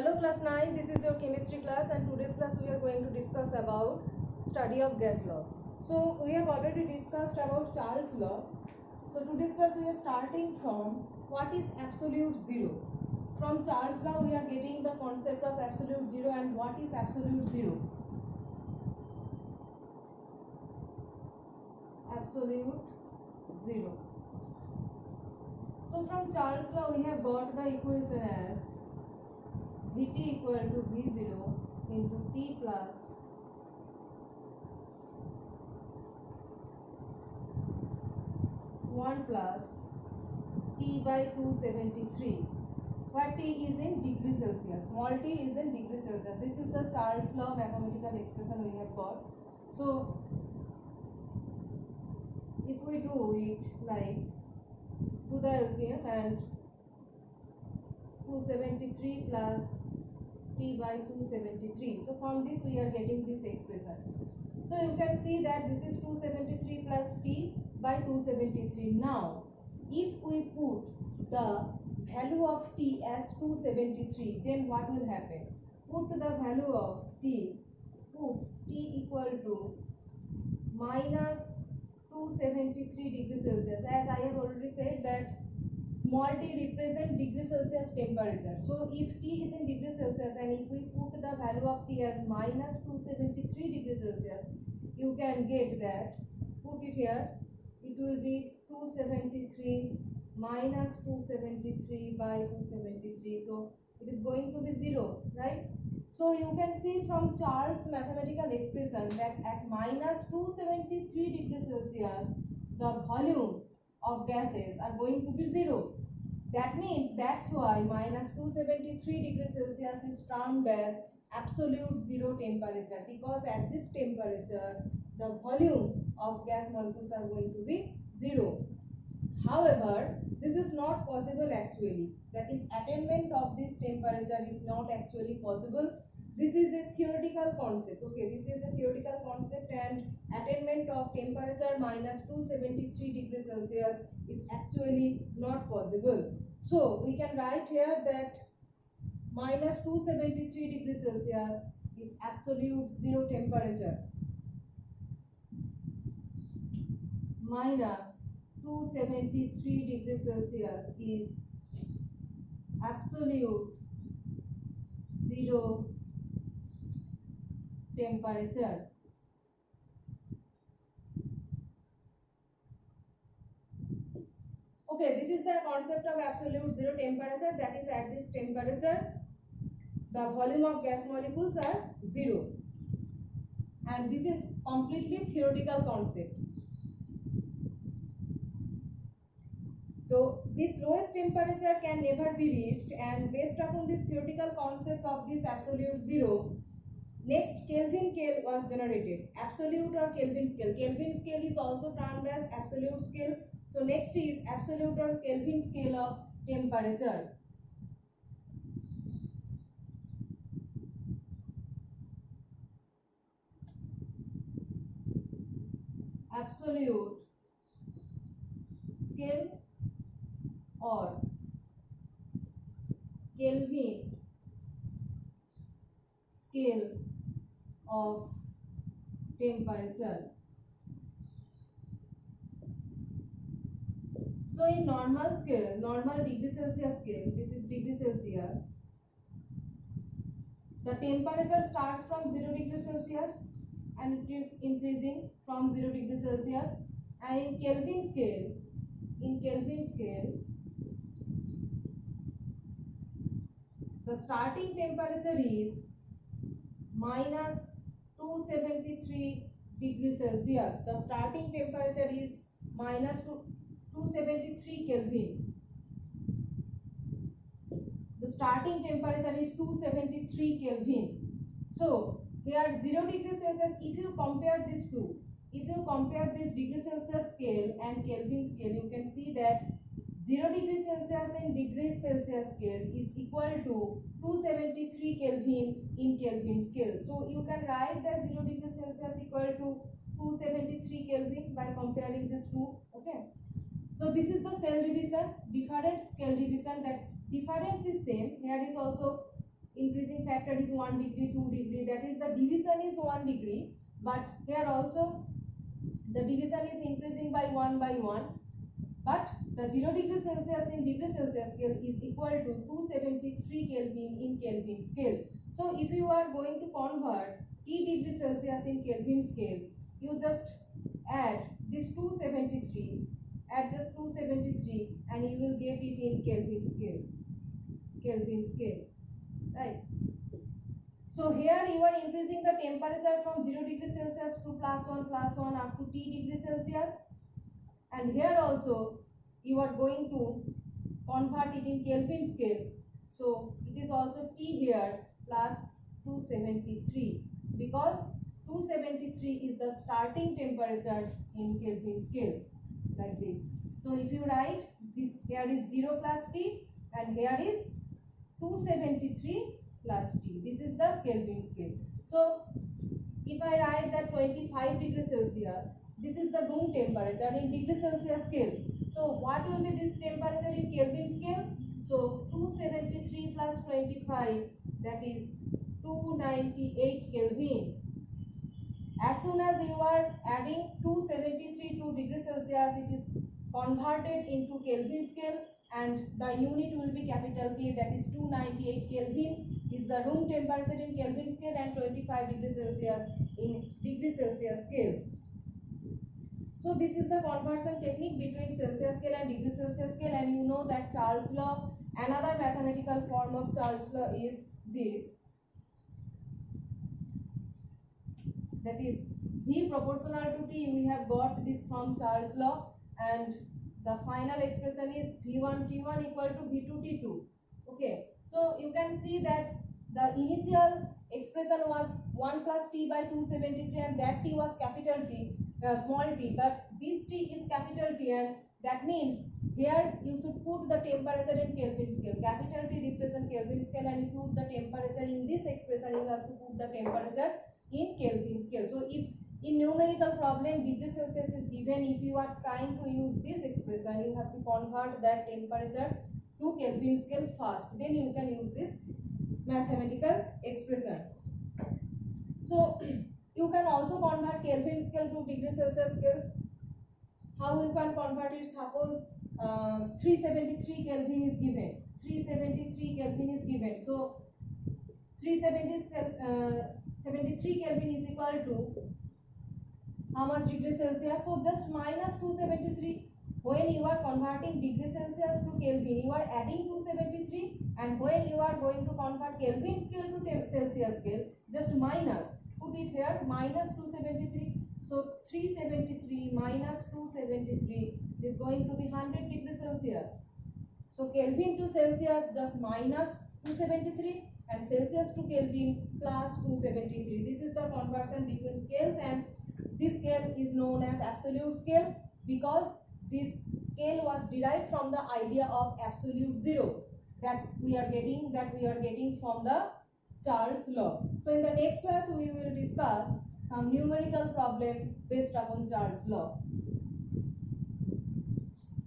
Hello class 9, this is your chemistry class and today's class we are going to discuss about study of gas laws. So we have already discussed about Charles' law. So today's class we are starting from what is absolute zero. From Charles' law we are getting the concept of absolute zero and what is absolute zero. Absolute zero. So from Charles' law we have got the equation as Vt equal to V0 into T plus one plus T by 273, where T is in degree Celsius, small t is in degree Celsius. This is the Charles law mathematical expression we have got. So if we do it like to the LCM and 273 plus T by 273. So from this we are getting this expression. So you can see that this is 273 plus T by 273. Now if we put the value of T as 273, then what will happen? Put the value of T, put T equal to minus 273 degrees Celsius. As I have already said that small t represent degree Celsius temperature. So if T is in degree Celsius and if we put the value of T as minus 273 degrees Celsius, you can get that, put it here, it will be 273 minus 273 by 273. So it is going to be 0, right? So you can see from Charles' mathematical expression that at minus 273 degrees Celsius, the volume of gases are going to be 0. That means that's why minus 273 degrees Celsius is termed as absolute zero temperature, because at this temperature the volume of gas molecules are going to be 0. However, this is not possible actually. That is, attainment of this temperature is not actually possible. This is a theoretical concept. Okay, this is a theoretical concept and attainment of temperature minus 273 degrees Celsius is actually not possible. So we can write here that minus 273 degrees Celsius is absolute zero temperature. Minus 273 degrees Celsius is absolute zero temperature. Okay, this is the concept of absolute zero temperature, that is at this temperature the volume of gas molecules are 0, and this is completely theoretical concept. So this lowest temperature can never be reached, and based upon this theoretical concept of this absolute zero, next Kelvin scale was generated. Absolute or Kelvin scale. Kelvin scale is also termed as absolute scale. So next is absolute or Kelvin scale of temperature. Absolute scale or Kelvin scale of temperature. So in normal scale, normal degree Celsius scale, this is degree Celsius, the temperature starts from 0 degrees Celsius and it is increasing from 0 degrees Celsius, and in Kelvin scale, the starting temperature is minus 273 degrees Celsius. The starting temperature is minus 273 Kelvin. The starting temperature is 273 Kelvin. So here 0 degrees Celsius, if you compare these two, if you compare this degree Celsius scale and Kelvin scale, you can see that 0 degrees Celsius in degrees Celsius scale is equal to 273 Kelvin in Kelvin scale. So you can write that 0 degrees Celsius equal to 273 Kelvin by comparing these two. Okay. So this is the cell division, different scale division. That difference is same. Here is also increasing factor is 1 degree, 2 degree, that is the division is 1 degree, but here also the division is increasing by 1, but the 0 degree Celsius in degree Celsius scale is equal to 273 Kelvin in Kelvin scale. So if you are going to convert T degree Celsius in Kelvin scale, you just add this 273, add just 273 and you will get it in Kelvin scale, right? So here you are increasing the temperature from 0 degree Celsius to +1 up to T degree Celsius, and here also you are going to convert it in Kelvin scale. So it is also T here plus 273, because 273 is the starting temperature in Kelvin scale, like this. So if you write this, here is 0 plus T and here is 273 plus T. This is the Kelvin scale. So if I write that 25 degrees Celsius, this is the room temperature in degree Celsius scale. So what will be this temperature in Kelvin scale? So 273 plus 25, that is 298 Kelvin. As soon as you are adding 273 to degree Celsius, it is converted into Kelvin scale and the unit will be capital K, that is 298 Kelvin is the room temperature in Kelvin scale and 25 degrees Celsius in degree Celsius scale. So this is the conversion technique between Celsius scale and degree Celsius scale, and you know that Charles law, another mathematical form of Charles law is this, that is V proportional to T. We have got this from Charles law, and the final expression is V1 T1 equal to V2 T2. Okay, so you can see that the initial expression was 1 plus T by 273 and that T was capital T, small t, but this T is capital T, and that means here you should put the temperature in Kelvin scale. Capital T represent Kelvin scale and you put the temperature in this expression, you have to put the temperature in Kelvin scale. So if in numerical problem degree Celsius is given, if you are trying to use this expression, you have to convert that temperature to Kelvin scale first, then you can use this mathematical expression. So you can also convert Kelvin scale to degree Celsius scale. How you can convert it? Suppose 373 Kelvin is given. 373 Kelvin is given. So 373 Kelvin is equal to how much degree Celsius? So just minus 273. When you are converting degree Celsius to Kelvin, you are adding 273, and when you are going to convert Kelvin scale to Celsius scale, just minus. Put it here, minus 273. So 373 minus 273 is going to be 100 degrees Celsius. So Kelvin to Celsius just minus 273 and Celsius to Kelvin plus 273. This is the conversion between scales, and this scale is known as absolute scale because this scale was derived from the idea of absolute zero that we are getting from the Charles law. So in the next class we will discuss some numerical problem based upon Charles law.